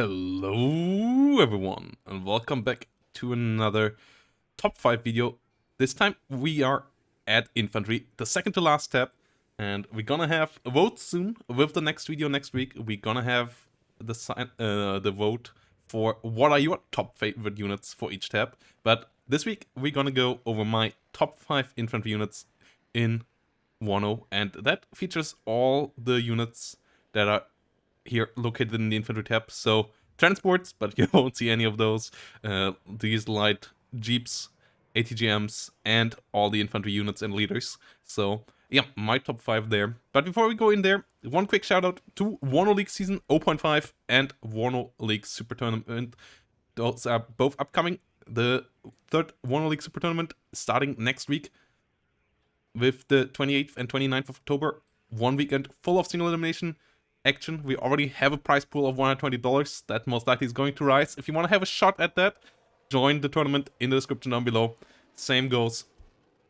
Hello everyone and welcome back to another top 5 video. This time we are at Infantry, the second to last tab, and we're gonna have a vote soon with the next video next week. We're gonna have the vote for what are your top favorite units for each tab. But this week we're gonna go over my top 5 infantry units in WARNO, and that features all the units that are here located in the infantry tab. So transports, but you won't see any of those. These light jeeps, ATGMs, and all the infantry units and leaders. So yeah, my top 5 there. But before we go in there, one quick shout out to WARNO League Season 0.5 and WARNO League Super Tournament. Those are both upcoming. The third WARNO League Super Tournament starting next week with the 28th and 29th of October. One weekend full of single elimination action. We already have a prize pool of $120 that most likely is going to rise. If you want to have a shot at that, join the tournament in the description down below. Same goes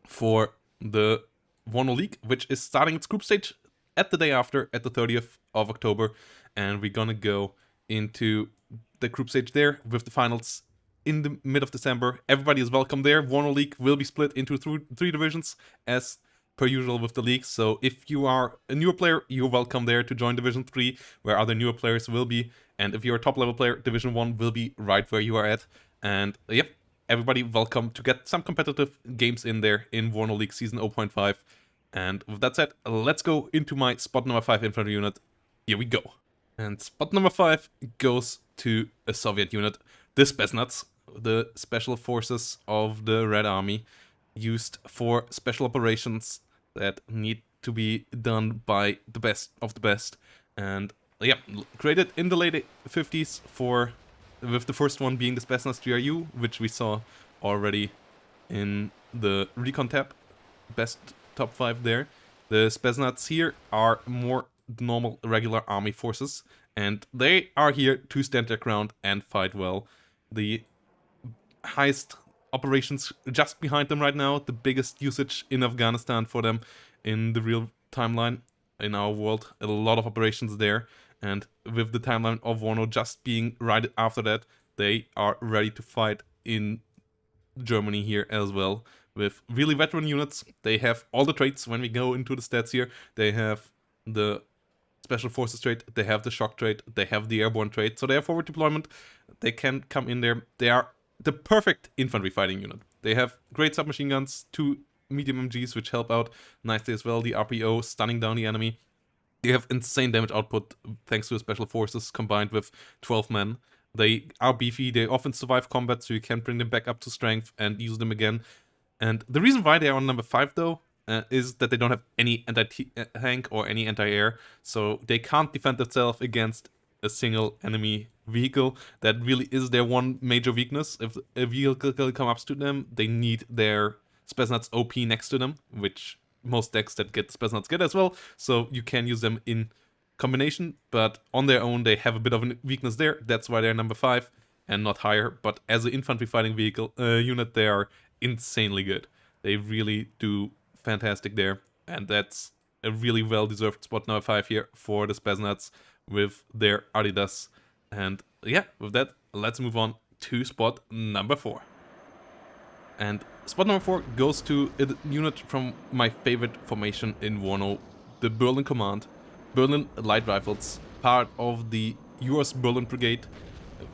for the WARNO League, which is starting its group stage at the day after, at the 30th of October, and we're gonna go into the group stage there with the finals in the mid of December. Everybody is welcome there. WARNO League will be split into three divisions as per usual with the league. So if you are a newer player, you're welcome there to join Division 3, where other newer players will be. And if you're a top level player, Division 1 will be right where you are at. And yep, everybody welcome to get some competitive games in there in WARNO League Season 0.5. And with that said, let's go into my spot number 5 infantry unit. Here we go. And spot number 5 goes to a Soviet unit, the Spetsnaz, the special forces of the Red Army, used for special operations that need to be done by the best of the best. And yeah, created in the late 50s with the first one being the Spetsnaz GRU, which we saw already in the Recon tab, best top 5 there. The Spetsnaz here are more normal regular army forces, and they are here to stand their ground and fight well. The highest operations just behind them right now, the biggest usage in Afghanistan for them in the real timeline in our world, a lot of operations there, and with the timeline of WARNO just being right after that, they are ready to fight in Germany here as well with really veteran units. They have all the traits when we go into the stats here. They have the special forces trait, they have the shock trait, they have the airborne trait, so they have forward deployment, they can come in there. They are the perfect infantry fighting unit. They have great submachine guns, 2 medium MGs which help out nicely as well, the RPO stunning down the enemy. They have insane damage output thanks to the special forces combined with 12 men. They are beefy, they often survive combat, so you can bring them back up to strength and use them again. And the reason why they are on number 5 though, is that they don't have any anti-tank or any anti-air, so they can't defend themselves against a single enemy vehicle. That really is their one major weakness. If a vehicle comes up to them, they need their Spetsnaz OP next to them, which most decks that get Spetsnaz get as well, so you can use them in combination, but on their own they have a bit of a weakness there. That's why they're number 5 and not higher. But as an infantry fighting vehicle unit, they are insanely good. They really do fantastic there, and that's a really well-deserved spot number 5 here for the Spetsnaz with their Adidas. And yeah, with that, let's move on to spot number 4. And spot number 4 goes to a unit from my favorite formation in WARNO, the Berlin Command. Berlin Light Rifles, part of the US Berlin Brigade,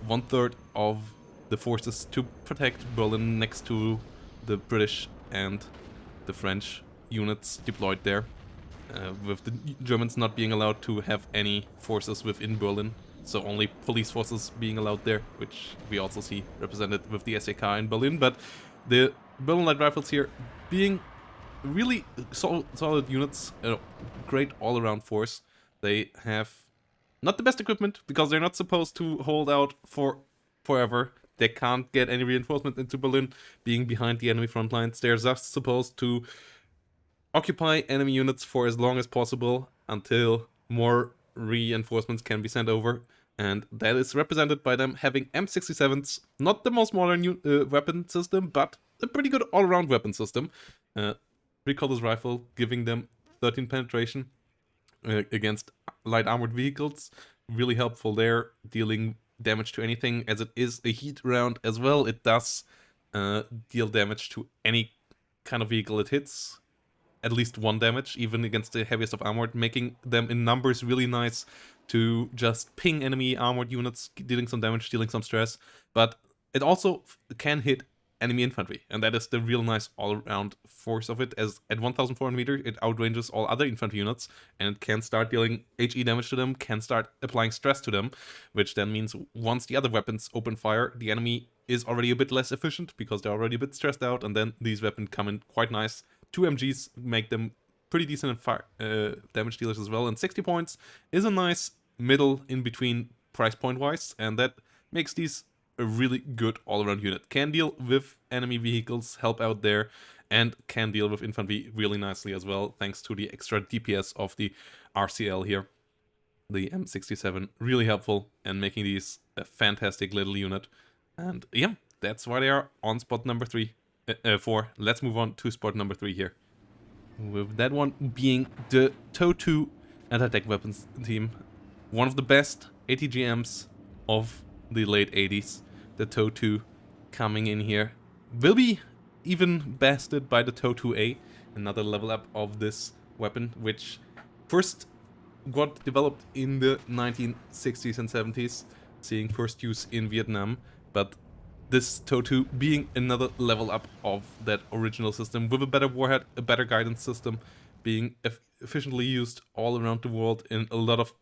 1/3 of the forces to protect Berlin next to the British and the French units deployed there, with the Germans not being allowed to have any forces within Berlin, so only police forces being allowed there, which we also see represented with the SAK in Berlin. But the Berlin Light Rifles here being really solid units, great all-around force. They have not the best equipment because they're not supposed to hold out for forever. They can't get any reinforcement into Berlin, being behind the enemy front lines. They're just supposed to occupy enemy units for as long as possible until more reinforcements can be sent over. And that is represented by them having M67s, not the most modern weapon system, but a pretty good all-around weapon system. Recoilless rifle giving them 13 penetration against light armored vehicles, really helpful there, dealing damage to anything, as it is a heat round as well. It does deal damage to any kind of vehicle it hits. At least 1 damage, even against the heaviest of armored, making them in numbers really nice to just ping enemy armored units, dealing some damage, dealing some stress. But it also can hit enemy infantry, and that is the real nice all-around force of it, as at 1400 meter it outranges all other infantry units and can start dealing HE damage to them, can start applying stress to them, which then means once the other weapons open fire, the enemy is already a bit less efficient because they're already a bit stressed out, and then these weapons come in quite nice. 2 MGs make them pretty decent fire, damage dealers as well, and 60 points is a nice middle in between price point wise, and that makes these a really good all-around unit. Can deal with enemy vehicles, help out there, and can deal with infantry really nicely as well, thanks to the extra DPS of the RCL here. The M67, really helpful and making these a fantastic little unit. And yeah, that's why they are on spot number 4. Let's move on to spot number 3 here. With that one being the TOW2 anti-tank weapons team. One of the best ATGMs of the late 80s. The TOW2 coming in here. Will be even bested by the TOW2A, another level up of this weapon, which first got developed in the 1960s and 70s, seeing first use in Vietnam, but this TOW2 being another level up of that original system with a better warhead, a better guidance system, being efficiently used all around the world in a lot of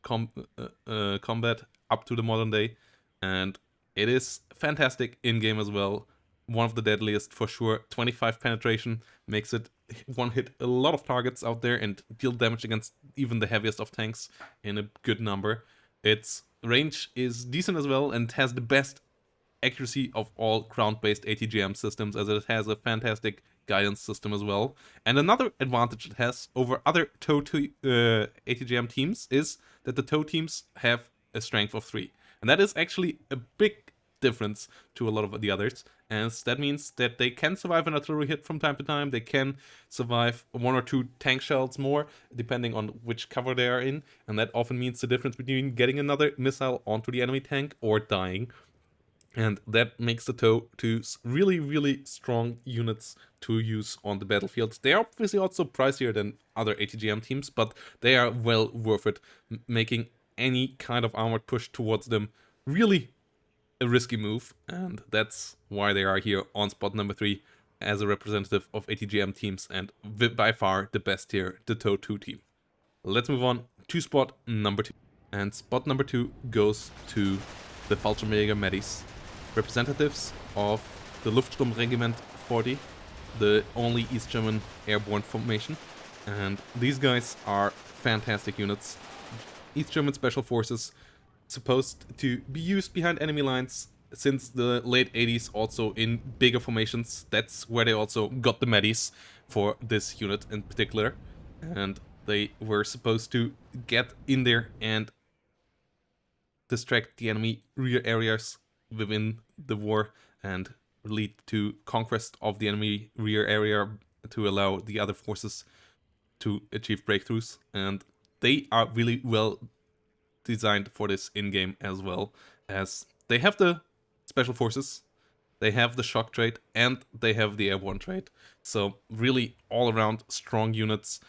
combat up to the modern day, and it is fantastic in-game as well. One of the deadliest for sure. 25 penetration makes it one hit a lot of targets out there and deal damage against even the heaviest of tanks in a good number. Its range is decent as well and has the best accuracy of all ground-based ATGM systems, as it has a fantastic guidance system as well. And another advantage it has over other TOW2 ATGM teams is that the TOW teams have a strength of 3. And that is actually a big difference to a lot of the others, as that means that they can survive an artillery hit from time to time, they can survive 1 or 2 tank shells more, depending on which cover they are in, and that often means the difference between getting another missile onto the enemy tank or dying. And that makes the TOW2s really, really strong units to use on the battlefield. They are obviously also pricier than other ATGM teams, but they are well worth it, making any kind of armored push towards them really a risky move, and that's why they are here on spot number 3 as a representative of ATGM teams, and by far the best here, the TOW2 team. Let's move on to spot number 2. And spot number 2 goes to the Fallschirmjäger Medis, representatives of the Luftsturmregiment 40, the only East German airborne formation. And these guys are fantastic units. East German Special Forces, supposed to be used behind enemy lines since the late 80s, also in bigger formations. That's where they also got the Medis for this unit in particular. And they were supposed to get in there and distract the enemy rear areas within the war and lead to conquest of the enemy rear area to allow the other forces to achieve breakthroughs. And they are really well designed for this in-game as well, as they have the special forces, they have the shock trait, and they have the airborne trait. So really all around strong units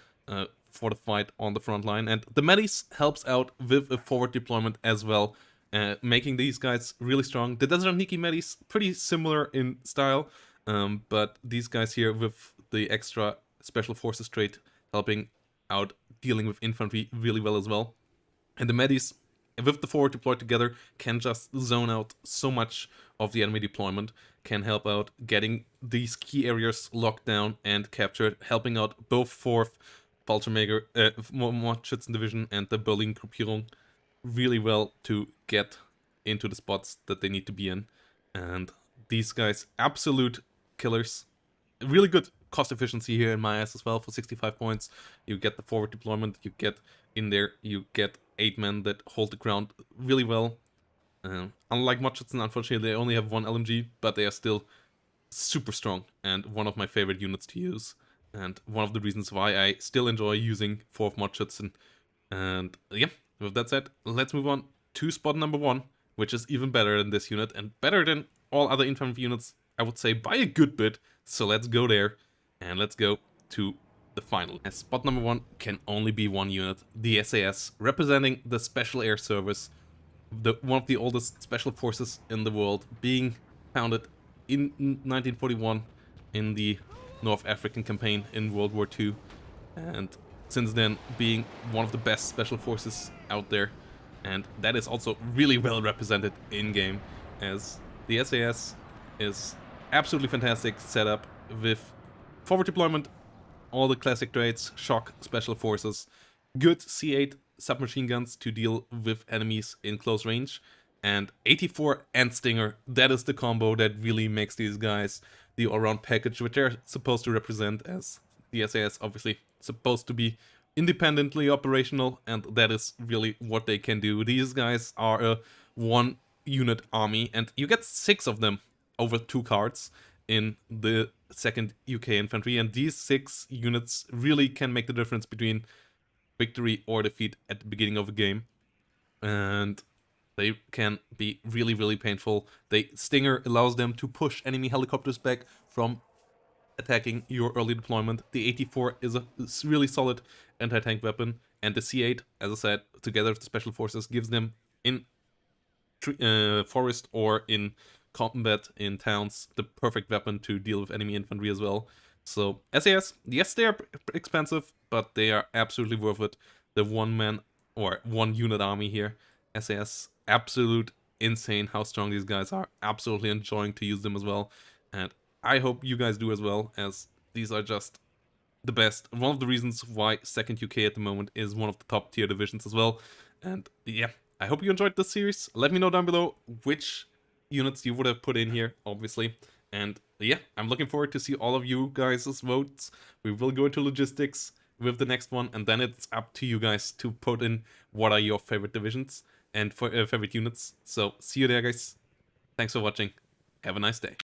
for the fight on the front line. And the Medis helps out with a forward deployment as well, making these guys really strong. The Deseraniki Medis, pretty similar in style, but these guys here with the extra special forces trait helping out dealing with infantry really well as well. And the Medis, with the forward deployed together, can just zone out so much of the enemy deployment, can help out getting these key areas locked down and captured, helping out both 4th Fallschirmjäger, Mordschützen Division and the Berlin Gruppierung really well to get into the spots that they need to be in. And these guys, absolute killers. Really good cost efficiency here in my eyes as well. For 65 points, you get the forward deployment, you get in there, you get 8 men that hold the ground really well. Unlike Mordschützen, unfortunately, they only have 1 LMG, but they are still super strong and one of my favorite units to use. And one of the reasons why I still enjoy using 4th Mordschützen. And yeah, with that said, let's move on to spot number 1. which is even better than this unit and better than all other infantry units, I would say, by a good bit. So let's go there and let's go to the final. As spot number 1 can only be one unit, the SAS, representing the Special Air Service, one of the oldest special forces in the world, being founded in 1941 in the North African campaign in World War II, and since then being one of the best special forces out there. And that is also really well represented in-game, as the SAS is absolutely fantastic setup with forward deployment, all the classic traits, shock, special forces, good C8 submachine guns to deal with enemies in close range, and 84 and Stinger. That is the combo that really makes these guys the all-round package which they're supposed to represent, as the SAS obviously supposed to be independently operational, and that is really what they can do. These guys are a one unit army, and you get 6 of them over 2 cards in the 2nd UK Infantry, and these 6 units really can make the difference between victory or defeat at the beginning of a game. And they can be really, really painful. Stinger allows them to push enemy helicopters back from attacking your early deployment. The 84 is a really solid anti-tank weapon, and the C8, as I said, together with the special forces, gives them in forest or in combat in towns the perfect weapon to deal with enemy infantry as well. So SAS, yes, they are expensive, but they are absolutely worth it. The one-man or one-unit army here, SAS, absolute insane how strong these guys are. Absolutely enjoying to use them as well, and I hope you guys do as well, as these are just the best. One of the reasons why 2nd UK at the moment is one of the top tier divisions as well. And yeah, I hope you enjoyed this series. Let me know down below which units you would have put in here, obviously. And yeah, I'm looking forward to see all of you guys' votes. We will go into logistics with the next one, and then it's up to you guys to put in what are your favorite divisions and favorite units. So see you there, guys. Thanks for watching. Have a nice day.